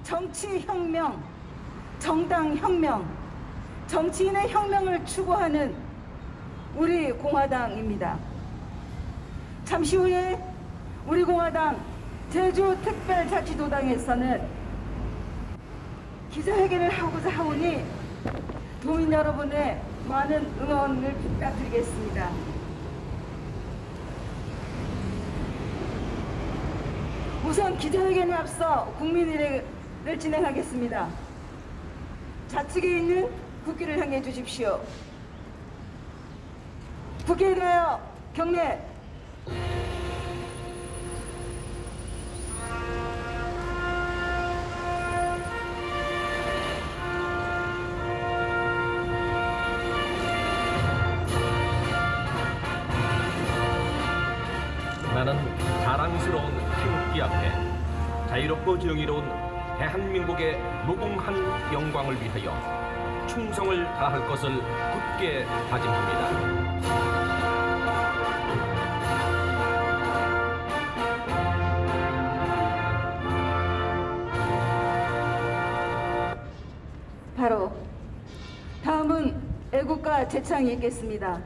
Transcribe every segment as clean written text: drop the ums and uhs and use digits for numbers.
정치혁명, 정당혁명, 정치인의 혁명을 추구하는 우리 공화당입니다. 잠시 후에 우리 공화당 제주특별자치도당에서는 기자회견을 하고자 하오니 도민 여러분의 많은 응원을 부탁드리겠습니다. 우선 기자회견에 앞서 국민의례를 진행하겠습니다. 좌측에 있는 국기를 향해 주십시오. 국기에 대하여 경례. 나는 자랑스러운 태극기 앞에 자유롭고 정의로운 대한민국의 무궁한 영광을 위하여 충성을 다할 것을 굳게 다짐합니다. 바로 다음은 애국가 제창이 있겠습니다.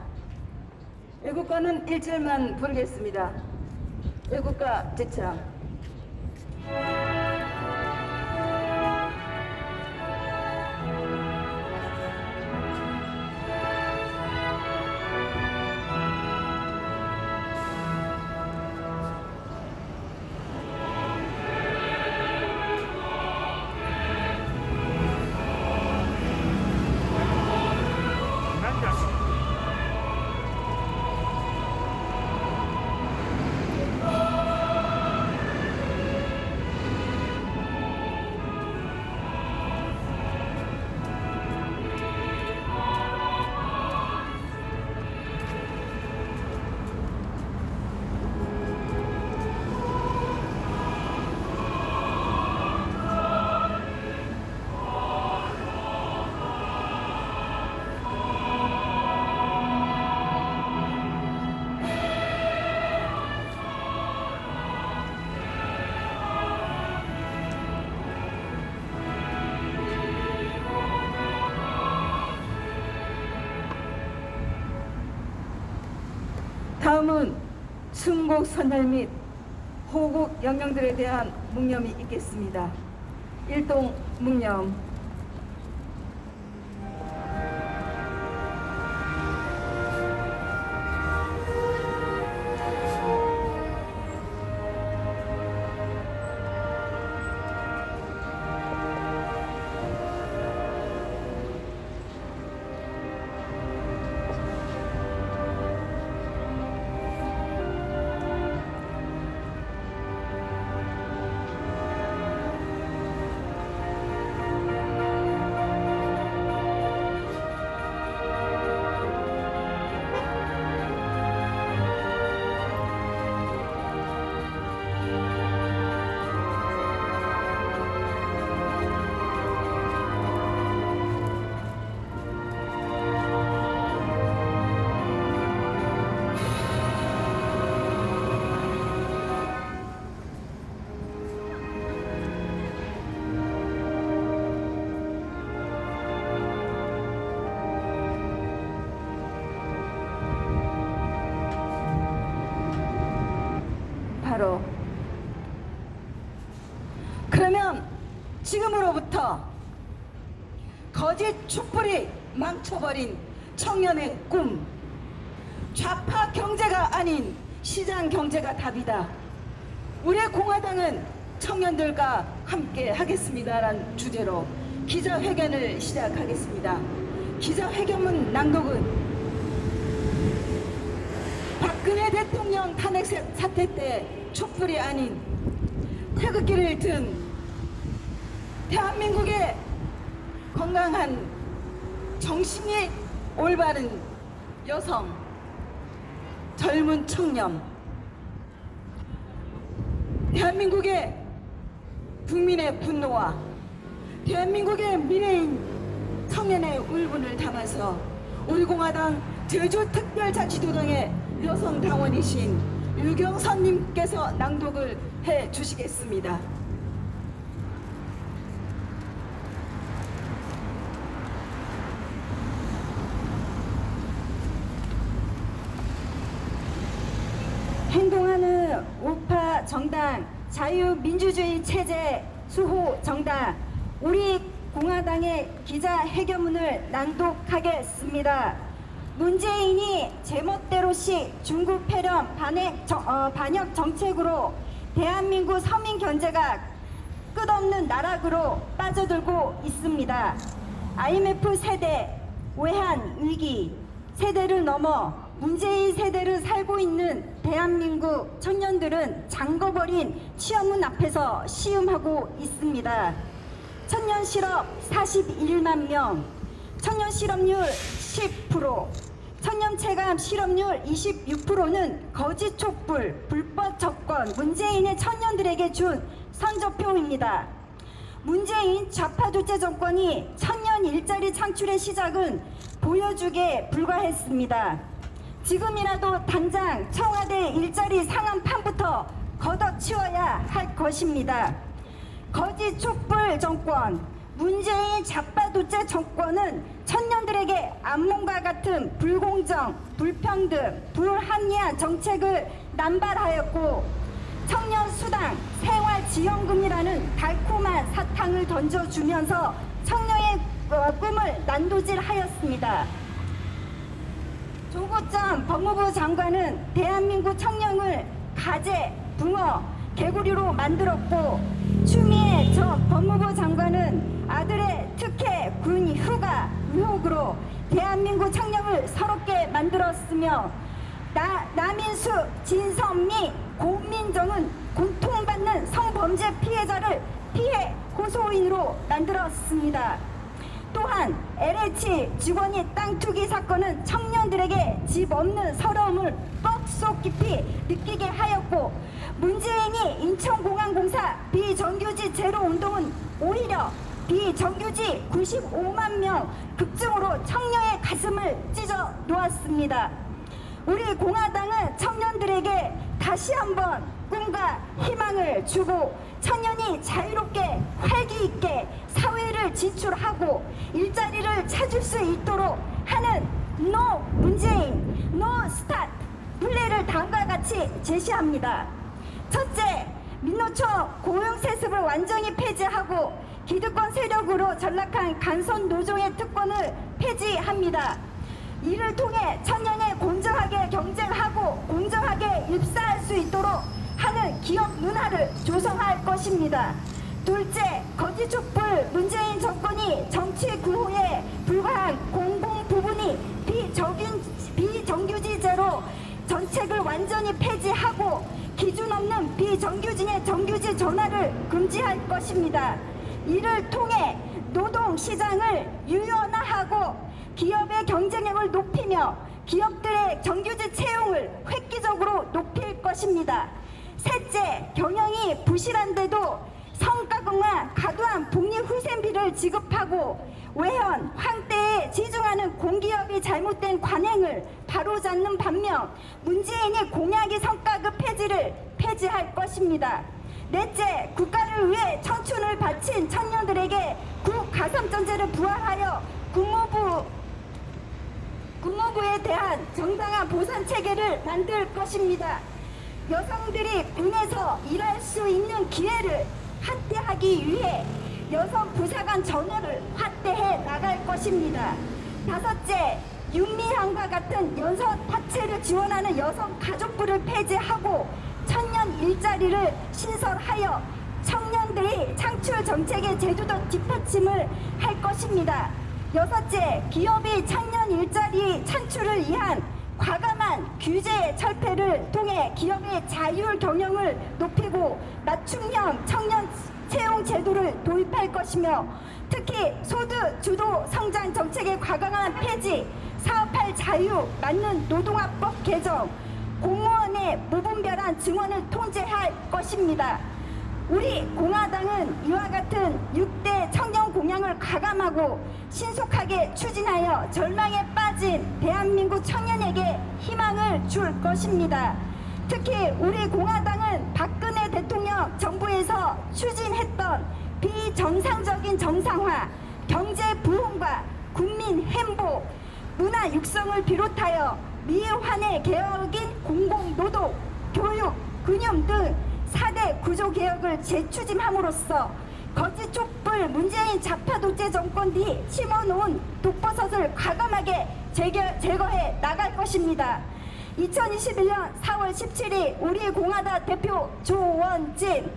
애국가는 1절만 부르겠습니다. 애국가 제창. 다음은 순국 선열 및 호국 영령들에 대한 묵념이 있겠습니다. 일동 묵념. 바로 그러면 지금으로부터 거짓 촛불이 망쳐버린 청년의 꿈, 좌파 경제가 아닌 시장 경제가 답이다. 우리 공화당은 청년들과 함께 하겠습니다라는 주제로 기자회견을 시작하겠습니다. 기자회견문 낭독은 박근혜 대통령 탄핵 사태 때 촛불이 아닌 태극기를 든 대한민국의 건강한 정신이 올바른 여성, 젊은 청년, 대한민국의 국민의 분노와 대한민국의 미래인 청년의 울분을 담아서 우리 공화당 제주특별자치도당의 여성 당원이신 유경선님께서 낭독을 해 주시겠습니다. 저는 우파 정당, 자유민주주의 체제 수호 정당, 우리 공화당의 기자회견문을 낭독하겠습니다. 문재인이 제멋대로식 중국 폐렴 반역 정책으로 대한민국 서민 경제가 끝없는 나락으로 빠져들고 있습니다. IMF 세대, 외환 위기 세대를 넘어 문재인 세대를 살고 있는 대한민국 청년들은 잠궈버린 취업문 앞에서 시음하고 있습니다. 청년 실업 41만 명, 청년 실업률 10%, 청년 체감 실업률 26%는 거짓 촛불, 불법 접권, 문재인의 청년들에게 준 선전표입니다. 문재인 좌파 독재 정권이 청년 일자리 창출의 시작은 보여주기에 불과했습니다. 지금이라도 당장 청와대 일자리 상한판부터 걷어치워야 할 것입니다. 거짓 촛불 정권, 문재인 좌파 독재 정권은 청년들에게 암몽과 같은 불공정, 불평등, 불합리한 정책을 남발하였고 청년 수당, 생활지원금이라는 달콤한 사탕을 던져주면서 청년의 꿈을 난도질하였습니다. 조국 전 법무부 장관은 대한민국 청년을 가재, 붕어, 개구리로 만들었고 추미애 전 법무부 장관은 아들의 특혜, 군 휴가 의혹으로 대한민국 청년을 서럽게 만들었으며 남인숙, 진선미, 고민정은 고통받는 성범죄 피해자를 피해 고소인으로 만들었습니다. 또한 LH 직원이 땅 투기 사건은 청년들에게 집 없는 서러움을 뻑속 깊이 느끼게 하였고 문재인이 인천공항공사 비정규직 제로 운동은 오히려 비정규직 95만 명 급증으로 청년의 가슴을 찢어 놓았습니다. 우리 공화당은 청년들에게 다시 한번 꿈과 희망을 주고 청년이 자유롭게 활기 있게 사회를 진출하고 일자리를 찾을 수 있도록 하는 NO 문재인, NO 스타트 플레이를 다음과 같이 제시합니다. 첫째, 민노총 고용세습을 완전히 폐지하고 기득권 세력으로 전락한 간선 노조의 특권을 폐지합니다. 이를 통해 청년이 공정하게 경쟁하고 공정하게 입사할 수 있도록 하는 기업 문화를 조성할 것입니다. 둘째, 거짓 촛불 문재인 정권이 정치 구호에 불과한 공공 부분이 비정규직제로 정책을 완전히 폐지하고 기준 없는 비정규직의 정규직 전환을 금지할 것입니다. 이를 통해 노동시장을 유연화하고 기업의 경쟁력을 높이며 기업들의 정규직 채용을 획기적으로 높일 것입니다. 셋째, 경영이 부실한데도 성과급과 과도한 복리후생비를 지급하고 외연, 황태에 치중하는 공기업이 잘못된 관행을 바로잡는 반면 문재인이 공약의 성과급 폐지를 폐지할 것입니다. 넷째, 국가를 위해 청춘을 바친 청년들에게 국가삼전제를 부활하여 국무부에 대한 정당한 보상 체계를 만들 것입니다. 여성들이 군에서 일할 수 있는 기회를 확대하기 위해 여성 부사관 전원을 확대해 나갈 것입니다. 다섯째, 윤미향과 같은 여성 파채를 지원하는 여성 가족부를 폐지하고 청년 일자리를 신설하여 청년들이 창출 정책의 제주도 뒷받침을 할 것입니다. 여섯째, 기업이 청년 일자리 창출을 위한 과감한 규제 철폐를 통해 기업의 자율 경영을 높이고 맞춤형 청년 채용 제도를 도입할 것이며 특히 소득 주도 성장 정책의 과감한 폐지, 사업할 자유, 맞는 노동화법 개정, 공무원의 무분별한 증언을 통제할 것입니다. 우리 공화당은 이와 같은 6대 청년 공약을 가감하고 신속하게 추진하여 절망에 빠진 대한민국 청년에게 희망을 줄 것입니다. 특히 우리 공화당은 박근혜 대통령 정부에서 추진했던 비정상적인 정상화, 경제 부흥과 국민 행복, 문화 육성을 비롯하여 미환의 개혁인 공공노동, 교육, 군용 등 4대 구조개혁을 재추진함으로써 거짓 촛불 문재인 좌파 독재 정권 뒤 심어놓은 독버섯을 과감하게 제거해 나갈 것입니다. 2021년 4월 17일 우리공화당 대표 조원진.